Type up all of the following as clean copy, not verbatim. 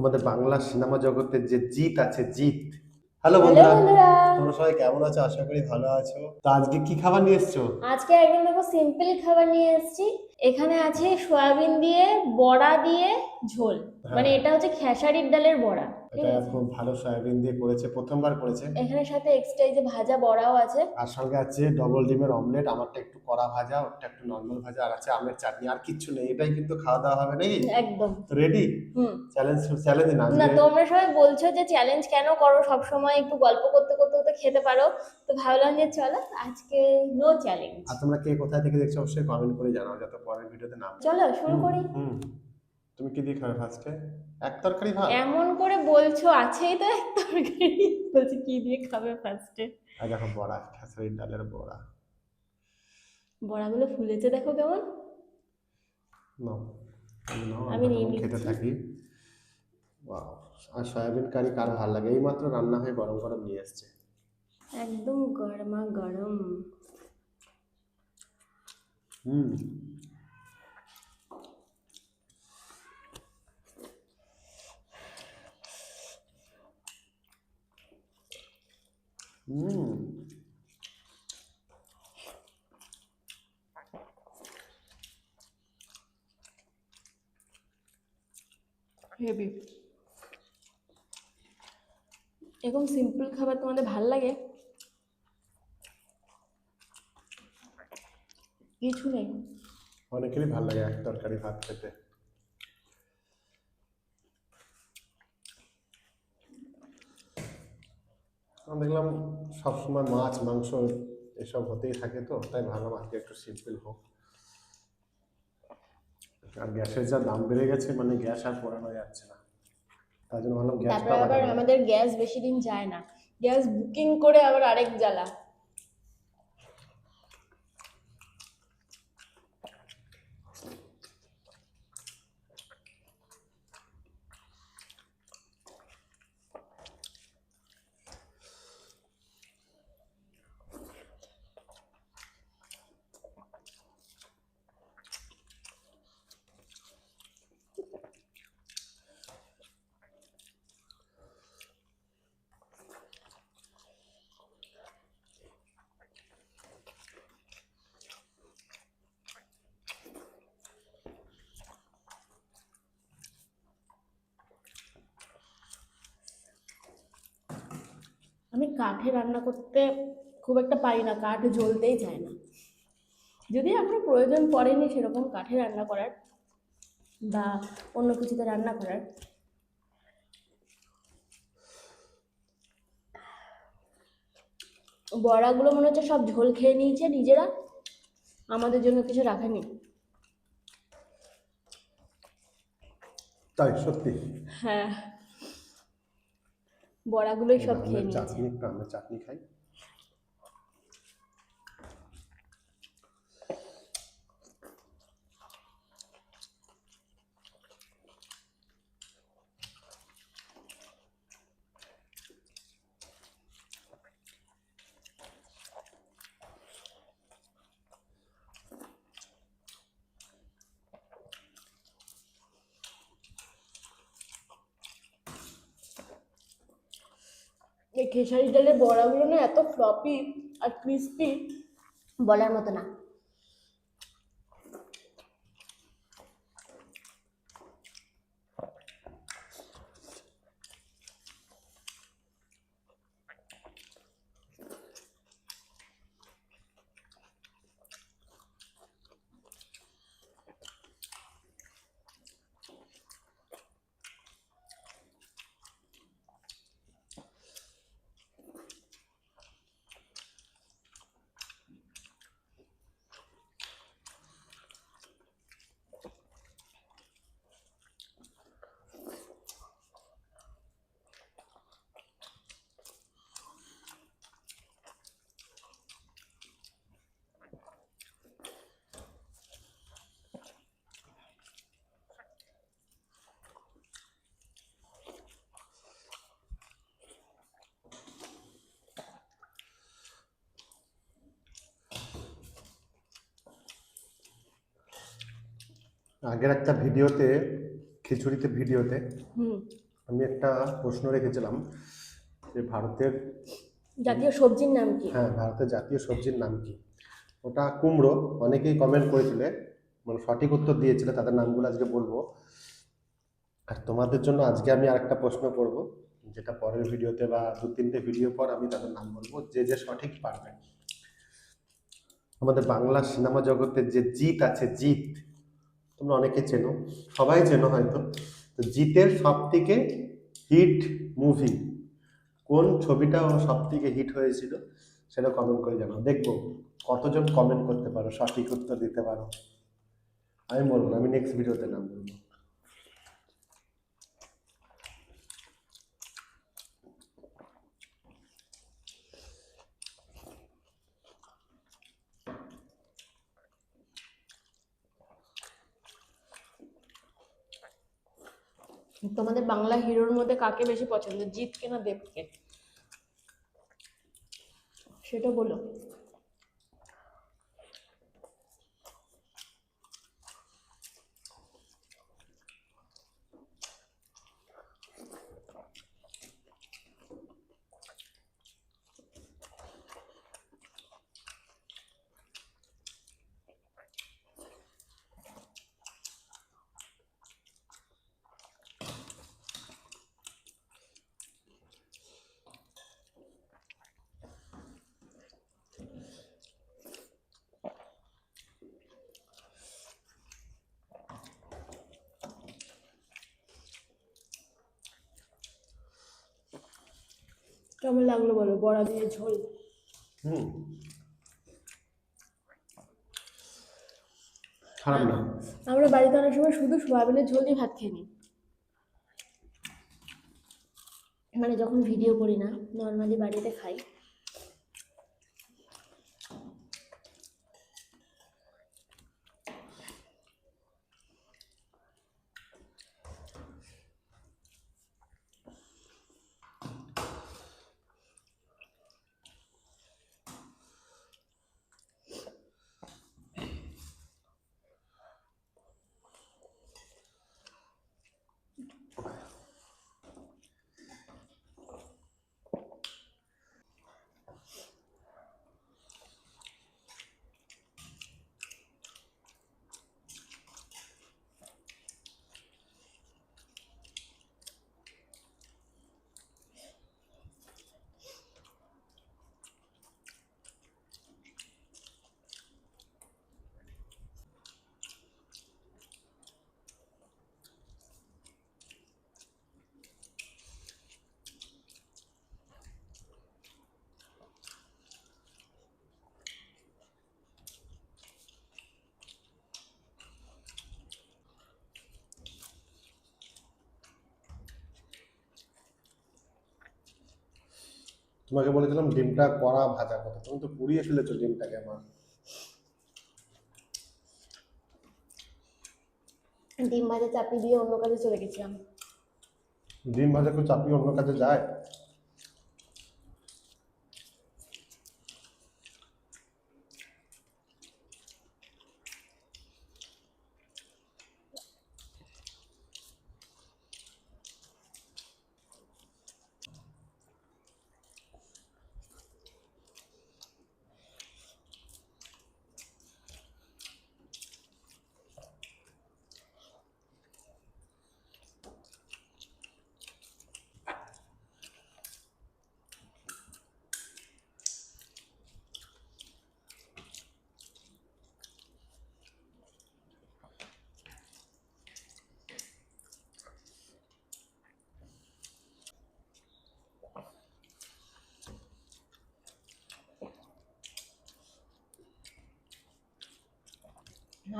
আমাদের বাংলা সিনেমা জগতের যে জিৎ আছে, জিৎ। হ্যালো হ্যালো বন্ধুরা, বন্ধুরা। তোমরা সবাই কেমন আছো? আশা করি ভালো আছো। তো আজকে কি খাবার নিয়ে এসছো? আজকে একদম দেখো সিম্পল খাবার নিয়ে এসেছি। এখানে আছে সয়াবিন দিয়ে বড়া দিয়ে ঝোল। মানে হ্যাঁ, এটা হচ্ছে খেসারির ডালের বড়া, ঠিক এটা আছে। খুব ভালো সয়াবিন দিয়ে করেছে, প্রথমবার করেছে। এখানে সাথে এক্সট্রা এই যে ভাজা বড়াও আছে। আর সঙ্গে আছে ডবল ডিমের অমলেট, আমারটা একটু কড়া ভাজা, ওরটা একটু নর্মাল ভাজা, আর আছে আমের চাটনি। আর কিচ্ছু নেই, এটাই কিন্তু খাওয়া দাওয়া হবে নাকি? একদম। তো রেডি? হুম। চ্যালেঞ্জ চ্যালেঞ্জ না না, আজকে। তোমরা সবাই বলছো যে চ্যালেঞ্জ কেন করো, সব সময় একটু গল্প করতে করতে করতে খেতে পারো। তো ভাবলাম যে চলো আজকে নো চ্যালেঞ্জ। আর তোমরা কে কোথায় থেকে দেখছো অবশ্যই কমেন্ট করে জানাও, যাতে পরের ভিডিওতে নাম। চলো শুরু হুম করি। হুম। তুমি কি দিয়ে খাবে ফার্স্টে? এক তরকারি ভাত? এমন করে বলছো, আছেই তো এক তরকারি, বলছি কি দিয়ে খাবে ফার্স্টে। আর দেখো বড়া, খেসারির ডালের বড়া। বড়াগুলো ফুলেছে দেখো কেমন। নাও, তুমি নাও, আমি আমরা নিয়ে তখন খেতে নিচ্ছি। থাকি। ওয়াও! আর সয়াবিন কারি কার ভালো লাগে? এইমাত্র রান্না হয়ে গরম গরম নিয়ে এসছে। একদম গরমা গরম। হুম। হুম। হেভি। এরকম সিম্পল খাবার তোমাদের ভাল লাগে? কিছু নেই। অনেকেরই ভালো লাগে এক তরকারি ভাত খেতে। আমি দেখলাম সবসময় মাছ মাংস এসব হতেই থাকে, তো তাই ভাবলাম আজকে একটু সিম্পল হোক। আর গ্যাসের যা দাম বেড়ে গেছে, মানে গ্যাস আর পোড়ানো যাচ্ছে না, তাই জন্য ভাবলাম তারপরে গ্যাসটাও আবার বাঁচানো যায়। আমাদের গ্যাস বেশি দিন যায় না। গ্যাস বুকিং করে আবার আরেক জ্বালা। আমি কাঠে রান্না করতে খুব একটা পারি না, কাঠ জ্বলতেই চায় না। যদি এখনো প্রয়োজন পড়েনি সেরকম কাঠে রান্না করার বা অন্য কিছুতে রান্না করার। বড়াগুলো মনে হচ্ছে সব ঝোল খেয়ে নিয়েছে নিজেরা, আমাদের জন্য কিছু রাখেনি। তাই সত্যি। হ্যাঁ, বড়াগুলোই এই সব খেয়ে আমের নিয়েছে। চাটনি, একটু আমের চাটনি খাই। এই খেসারি ডালের বড়াগুলো না এত ফ্লপি আর ক্রিস্পি, বলার মতো না। আগের একটা ভিডিওতে, খিচুড়িতে ভিডিওতে, হুম। আমি একটা প্রশ্ন রেখেছিলাম যে ভারতের, জাতীয় সবজির নাম কি? হ্যাঁ, ভারতের জাতীয় সবজির নাম কি? ওটা কুমড়ো। অনেকেই কমেন্ট করেছিলে, মানে সঠিক উত্তর দিয়েছিলে, তাদের নামগুলো আজকে বলবো। আর তোমাদের জন্য আজকে আমি আরেকটা প্রশ্ন করব, যেটা পরের ভিডিওতে বা 2-3টে ভিডিও পর আমি তাদের নাম বলবো, যে যে সঠিক পারবে। আমাদের বাংলা সিনেমা জগতের যে জিৎ আছে, জিৎ, তোমরা অনেকে চেনো, সবাই চেনো হয়তো। তো জিতের সব থেকে হিট মুভি কোন ছবিটা ও সব থেকে হিট হয়েছিল, সেটা কমেন্ট করে জানাও। দেখবো কতজন কমেন্ট করতে পারো, সঠিক উত্তর দিতে পারো। আমি বলবো না, আমি নেক্সট ভিডিওতে নাম বলবো। তোমাদের বাংলা হিরোর মধ্যে কাকে বেশি পছন্দ, জিৎকে না দেবকে? সেটা বলো। কেমন লাগলো বলো, বড়া দিয়ে ঝোল? হুম, খারাপ না। আমরা বাড়িতে অনেক সময় শুধু সোয়াবিনের ঝোল দিয়ে ভাত খেয়ে নিই, মানে যখন ভিডিও করি না, নর্মালি বাড়িতে খাই। তোমাকে বলেছিলাম ডিমটা কড়া ভাজা কথা, তুমি তো পুড়িয়ে ফেলেছো ডিমটাকে আমার। ডিম ভাজা চাপিয়ে দিয়ে অন্য কাজে চলে গেছিলাম। ডিম ভাজা কেউ চাপিয়ে অন্য কাজে যায়?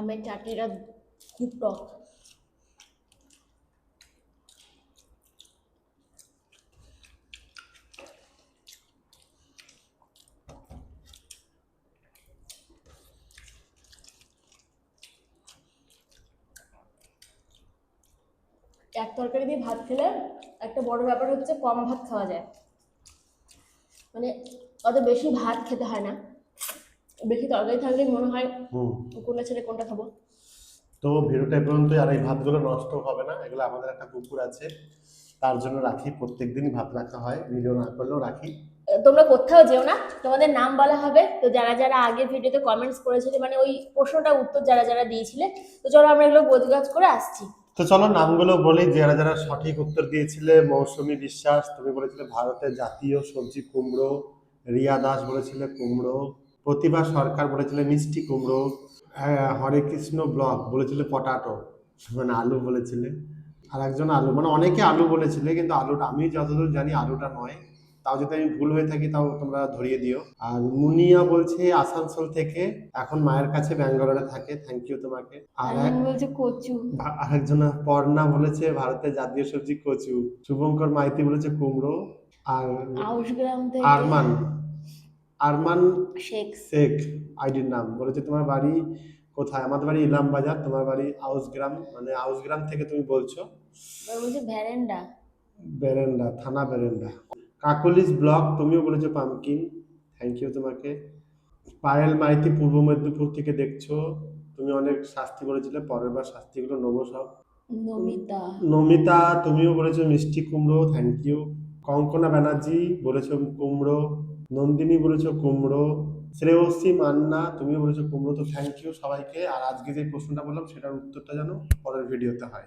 আমের চাটনিটা খুব টক। এক তরকারি দিয়ে ভাত খেলে একটা বড় ব্যাপার হচ্ছে কম ভাত খাওয়া যায়, মানে অত বেশি ভাত খেতে হয় না, বেশি তরকারি থাকলেই মনে হয় হুম। কোনটা ছেড়ে কোনটা খাবো। তো ভিডিওটা এ পর্যন্তই। আর এই ভাতগুলো নষ্ট হবে না, এগুলো আমাদের একটা কুকুর আছে, তার জন্য রাখি, প্রত্যেকদিনই ভাত রাখা হয়, ভিডিও না করলেও রাখি। তোমরা কোথাও যেও না, তোমাদের নাম বলা হবে। তো যারা যারা আগের ভিডিওতে কমেন্টস করেছিলে, মানে ওই প্রশ্নটা উত্তর যারা যারা দিয়েছিলে, তো চলো আমরা এগুলো গোছগাছ করে আসছি। তো চলো নামগুলো বলি, যারা যারা সঠিক উত্তর দিয়েছিলে। মৌসুমী বিশ্বাস, তুমি বলেছিলে ভারতের জাতীয় সবজি কুমড়ো। রিয়া দাস বলেছিলে কুমড়ো। প্রতিভা সরকার বলেছিলে মিষ্টি কুমড়ো। হরে কৃষ্ণ ব্লগ বলেছিলে পটাটো, মানে আলু বলেছিলে। আর একজন আলু, মানে অনেকে আলু বলেছিলে, কিন্তু আলুটা আমি যতদূর জানি আলুটা নয়। তাও যদি আমি ভুল হয়ে থাকি তাও তোমরা ধরিয়ে দিও। আর মুনিয়া বলছে আসানসোল থেকে, এখন মায়ের কাছে ব্যাঙ্গালোরে থাকে, থ্যাংক ইউ তোমাকে। আর আমি বলছি কচু। আরেকজন পর্ণা বলেছে ভারতের জাতীয় সবজি কচু। শুভঙ্কর মাইতি বলেছে কুমড়ো। আর আউশগ্রাম থেকে আরমান আরমান শেখ। শেখ আইডির নাম বলেছে তোমার বাড়ি কোথায়। আমাদের বাড়ি ইলাম বাজার, তোমার বাড়ি আউসগ্রাম, মানে আউসগ্রাম থেকে তুমি বলছো। বলছে ভ্যারেন্ডা। বেরেন্ডা, থানা বেরেন্ডা। কাকলিস ব্লক, তুমিও বলেছো পামকিন, থ্যাংক ইউ তোমাকে। পায়েল মাইতি পূর্ব মেদিনীপুর থেকে দেখছো, তুমি অনেক শাস্তি বলেছিলে, পরের বার শাস্তিগুলো নেবো সব। নমিতা। নমিতা, তুমিও বলেছো মিষ্টি কুমড়ো, থ্যাংক ইউ। কঙ্কনা ব্যানার্জি বলেছো কুমড়ো। নন্দিনী বলেছো কুমড়ো। শ্রেয়সী মান্না, তুমিও বলেছো কুমড়ো। তো থ্যাংক ইউ সবাইকে। আর আজকে যে প্রশ্নটা বললাম সেটার উত্তরটা যেন পরের ভিডিওতে হয়।